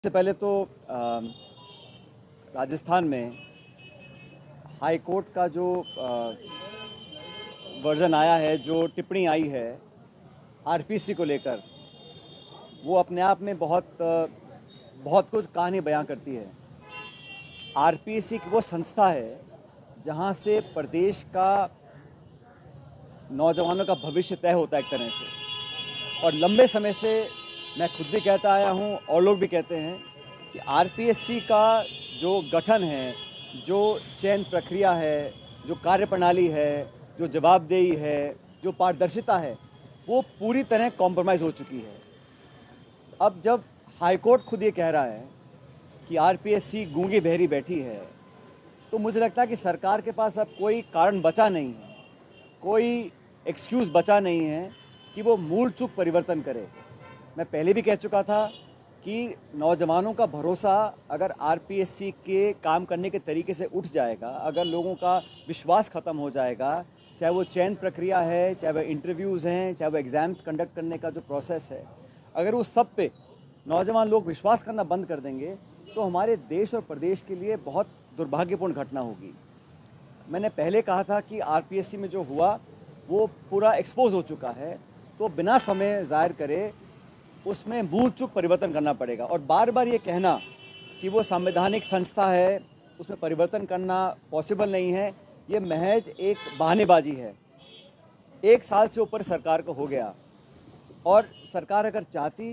सबसे पहले तो राजस्थान में हाई कोर्ट का जो वर्जन आया है, जो टिप्पणी आई है आरपीसी को लेकर, वो अपने आप में बहुत कुछ कहानी बयां करती है। आरपीसी की वो संस्था है जहां से प्रदेश का नौजवानों का भविष्य तय होता है एक तरह से। और लंबे समय से मैं खुद भी कहता आया हूं और लोग भी कहते हैं कि आरपीएससी का जो गठन है, जो चयन प्रक्रिया है, जो कार्यप्रणाली है, जो जवाबदेही है, जो पारदर्शिता है, वो पूरी तरह कॉम्प्रोमाइज़ हो चुकी है। अब जब हाईकोर्ट खुद ये कह रहा है कि आरपीएससी गूंगी बहरी बैठी है, तो मुझे लगता है कि सरकार के पास अब कोई कारण बचा नहीं है, कोई एक्सक्यूज़ बचा नहीं है कि वो मूल चूक परिवर्तन करे। मैं पहले भी कह चुका था कि नौजवानों का भरोसा अगर आरपीएससी के काम करने के तरीके से उठ जाएगा, अगर लोगों का विश्वास ख़त्म हो जाएगा, चाहे वो चयन प्रक्रिया है, चाहे वो इंटरव्यूज़ हैं, चाहे वो एग्ज़ाम्स कंडक्ट करने का जो प्रोसेस है, अगर वो सब पे नौजवान लोग विश्वास करना बंद कर देंगे, तो हमारे देश और प्रदेश के लिए बहुत दुर्भाग्यपूर्ण घटना होगी। मैंने पहले कहा था कि आरपीएससी में जो हुआ वो पूरा एक्सपोज हो चुका है, तो बिना समय ज़ाहिर करे उसमें मूल चूक परिवर्तन करना पड़ेगा। और बार बार ये कहना कि वो संवैधानिक संस्था है, उसमें परिवर्तन करना पॉसिबल नहीं है, ये महज एक बहानेबाजी है। 1 साल से ऊपर सरकार को हो गया और सरकार अगर चाहती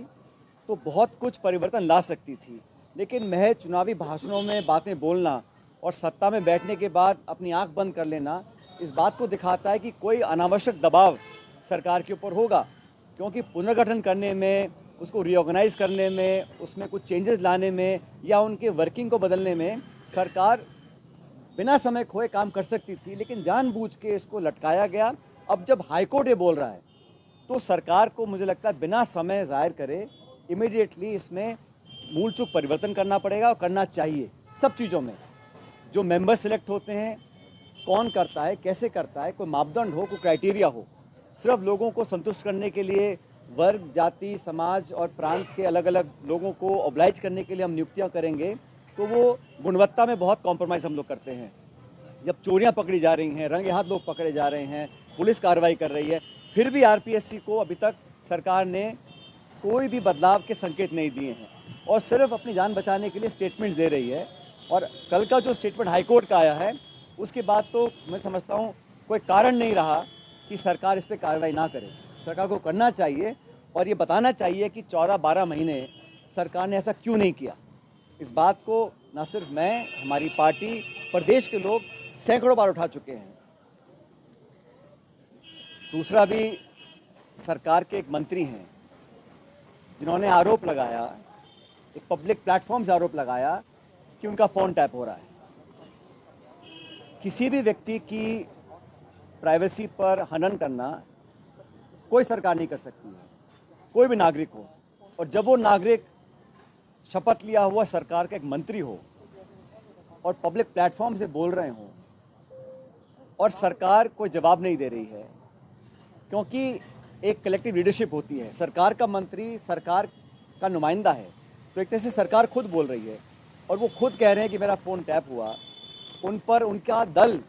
तो बहुत कुछ परिवर्तन ला सकती थी, लेकिन महज चुनावी भाषणों में बातें बोलना और सत्ता में बैठने के बाद अपनी आंख बंद कर लेना इस बात को दिखाता है कि कोई अनावश्यक दबाव सरकार के ऊपर होगा। क्योंकि पुनर्गठन करने में, उसको रीऑर्गेनाइज करने में, उसमें कुछ चेंजेस लाने में या उनके वर्किंग को बदलने में सरकार बिना समय खोए काम कर सकती थी, लेकिन जानबूझ के इसको लटकाया गया। अब जब हाईकोर्ट ये बोल रहा है तो सरकार को मुझे लगता है बिना समय ज़ाहिर करे इमीडिएटली इसमें मूल चूक परिवर्तन करना पड़ेगा और करना चाहिए। सब चीज़ों में जो मेंबर सिलेक्ट होते हैं, कौन करता है, कैसे करता है, कोई मापदंड हो, कोई क्राइटेरिया हो। सिर्फ लोगों को संतुष्ट करने के लिए वर्ग, जाति, समाज और प्रांत के अलग अलग लोगों को ऑब्लाइज करने के लिए हम नियुक्तियां करेंगे तो वो गुणवत्ता में बहुत कॉम्प्रोमाइज़ हम लोग करते हैं। जब चोरियां पकड़ी जा रही हैं, रंगे हाथ लोग पकड़े जा रहे हैं, पुलिस कार्रवाई कर रही है, फिर भी आरपीएससी को अभी तक सरकार ने कोई भी बदलाव के संकेत नहीं दिए हैं और सिर्फ अपनी जान बचाने के लिए स्टेटमेंट्स दे रही है। और कल का जो स्टेटमेंट हाईकोर्ट का आया है, उसके बाद तो मैं समझता हूँ कोई कारण नहीं रहा कि सरकार इस पर कार्रवाई ना करे। सरकार को करना चाहिए और ये बताना चाहिए कि 14-12 महीने सरकार ने ऐसा क्यों नहीं किया। इस बात को न सिर्फ मैं, हमारी पार्टी, प्रदेश के लोग सैकड़ों बार उठा चुके हैं। दूसरा भी, सरकार के एक मंत्री हैं जिन्होंने आरोप लगाया, एक पब्लिक प्लेटफॉर्म से आरोप लगाया कि उनका फ़ोन टैप हो रहा है। किसी भी व्यक्ति की प्राइवेसी पर हनन करना कोई सरकार नहीं कर सकती है, कोई भी नागरिक हो। और जब वो नागरिक शपथ लिया हुआ सरकार का एक मंत्री हो और पब्लिक प्लेटफॉर्म से बोल रहे हो और सरकार कोई जवाब नहीं दे रही है, क्योंकि एक कलेक्टिव लीडरशिप होती है, सरकार का मंत्री सरकार का नुमाइंदा है, तो एक तरह से सरकार खुद बोल रही है और वो खुद कह रहे हैं कि मेरा फ़ोन टैप हुआ। उन पर उनका दल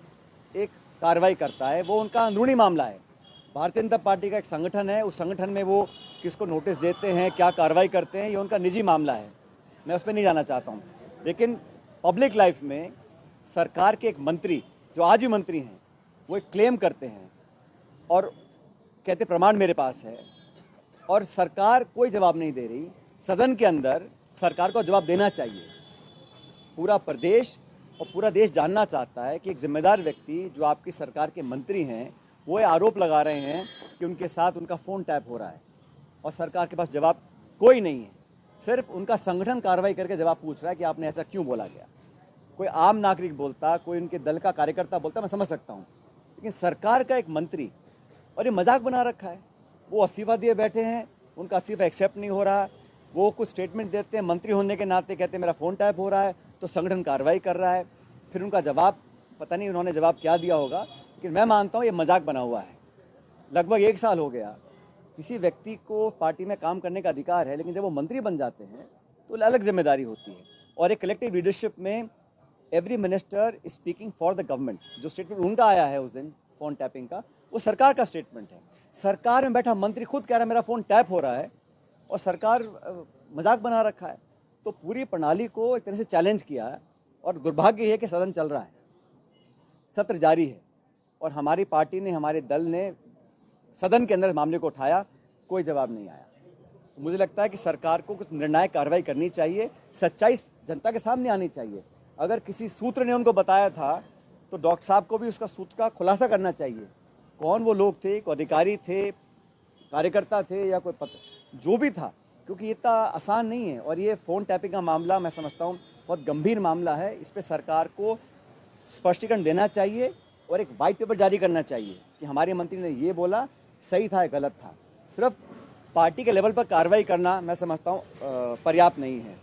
एक कार्रवाई करता है, वो उनका अंदरूनी मामला है। भारतीय जनता पार्टी का एक संगठन है, उस संगठन में वो किसको नोटिस देते हैं, क्या कार्रवाई करते हैं, ये उनका निजी मामला है, मैं उस पर नहीं जाना चाहता हूँ। लेकिन पब्लिक लाइफ में सरकार के एक मंत्री, जो आज भी मंत्री हैं, वो एक क्लेम करते हैं और कहते प्रमाण मेरे पास है, और सरकार कोई जवाब नहीं दे रही। सदन के अंदर सरकार को जवाब देना चाहिए। पूरा प्रदेश और पूरा देश जानना चाहता है कि एक जिम्मेदार व्यक्ति जो आपकी सरकार के मंत्री हैं, वो ये आरोप लगा रहे हैं कि उनके साथ उनका फ़ोन टैप हो रहा है और सरकार के पास जवाब कोई नहीं है। सिर्फ उनका संगठन कार्रवाई करके जवाब पूछ रहा है कि आपने ऐसा क्यों बोला गया। कोई आम नागरिक बोलता, कोई उनके दल का कार्यकर्ता बोलता, मैं समझ सकता हूँ, लेकिन सरकार का एक मंत्री, और ये मजाक बना रखा है। वो इस्तीफा दिए बैठे हैं, उनका इस्तीफा एक्सेप्ट नहीं हो रहा, वो कुछ स्टेटमेंट देते हैं, मंत्री होने के नाते कहते हैं मेरा फ़ोन टैप हो रहा है, तो संगठन कार्रवाई कर रहा है। फिर उनका जवाब, पता नहीं उन्होंने जवाब क्या दिया होगा, लेकिन मैं मानता हूँ ये मजाक बना हुआ है। लगभग 1 साल हो गया, किसी व्यक्ति को पार्टी में काम करने का अधिकार है, लेकिन जब वो मंत्री बन जाते हैं तो अलग जिम्मेदारी होती है। और एक कलेक्टिव लीडरशिप में every minister speaking for the government, जो स्टेटमेंट उनका आया है उस दिन फ़ोन टैपिंग का, वो सरकार का स्टेटमेंट है। सरकार में बैठा मंत्री खुद कह रहा है मेरा फ़ोन टैप हो रहा है और सरकार मजाक बना रखा है। तो पूरी प्रणाली को एक तरह से चैलेंज किया है और दुर्भाग्य है कि सदन चल रहा है, सत्र जारी है और हमारी पार्टी ने, हमारे दल ने सदन के अंदर मामले को उठाया, कोई जवाब नहीं आया। तो मुझे लगता है कि सरकार को कुछ निर्णायक कार्रवाई करनी चाहिए, सच्चाई जनता के सामने आनी चाहिए। अगर किसी सूत्र ने उनको बताया था तो डॉक्टर साहब को भी उसका सूत्र का खुलासा करना चाहिए। कौन वो लोग थे, कोई अधिकारी थे, कार्यकर्ता थे या कोई पत्र, जो भी था, क्योंकि ये इतना आसान नहीं है। और ये फ़ोन टैपिंग का मामला मैं समझता हूँ बहुत गंभीर मामला है। इस पर सरकार को स्पष्टीकरण देना चाहिए और एक वाइट पेपर जारी करना चाहिए कि हमारे मंत्री ने ये बोला, सही था या गलत था। सिर्फ पार्टी के लेवल पर कार्रवाई करना मैं समझता हूँ पर्याप्त नहीं है।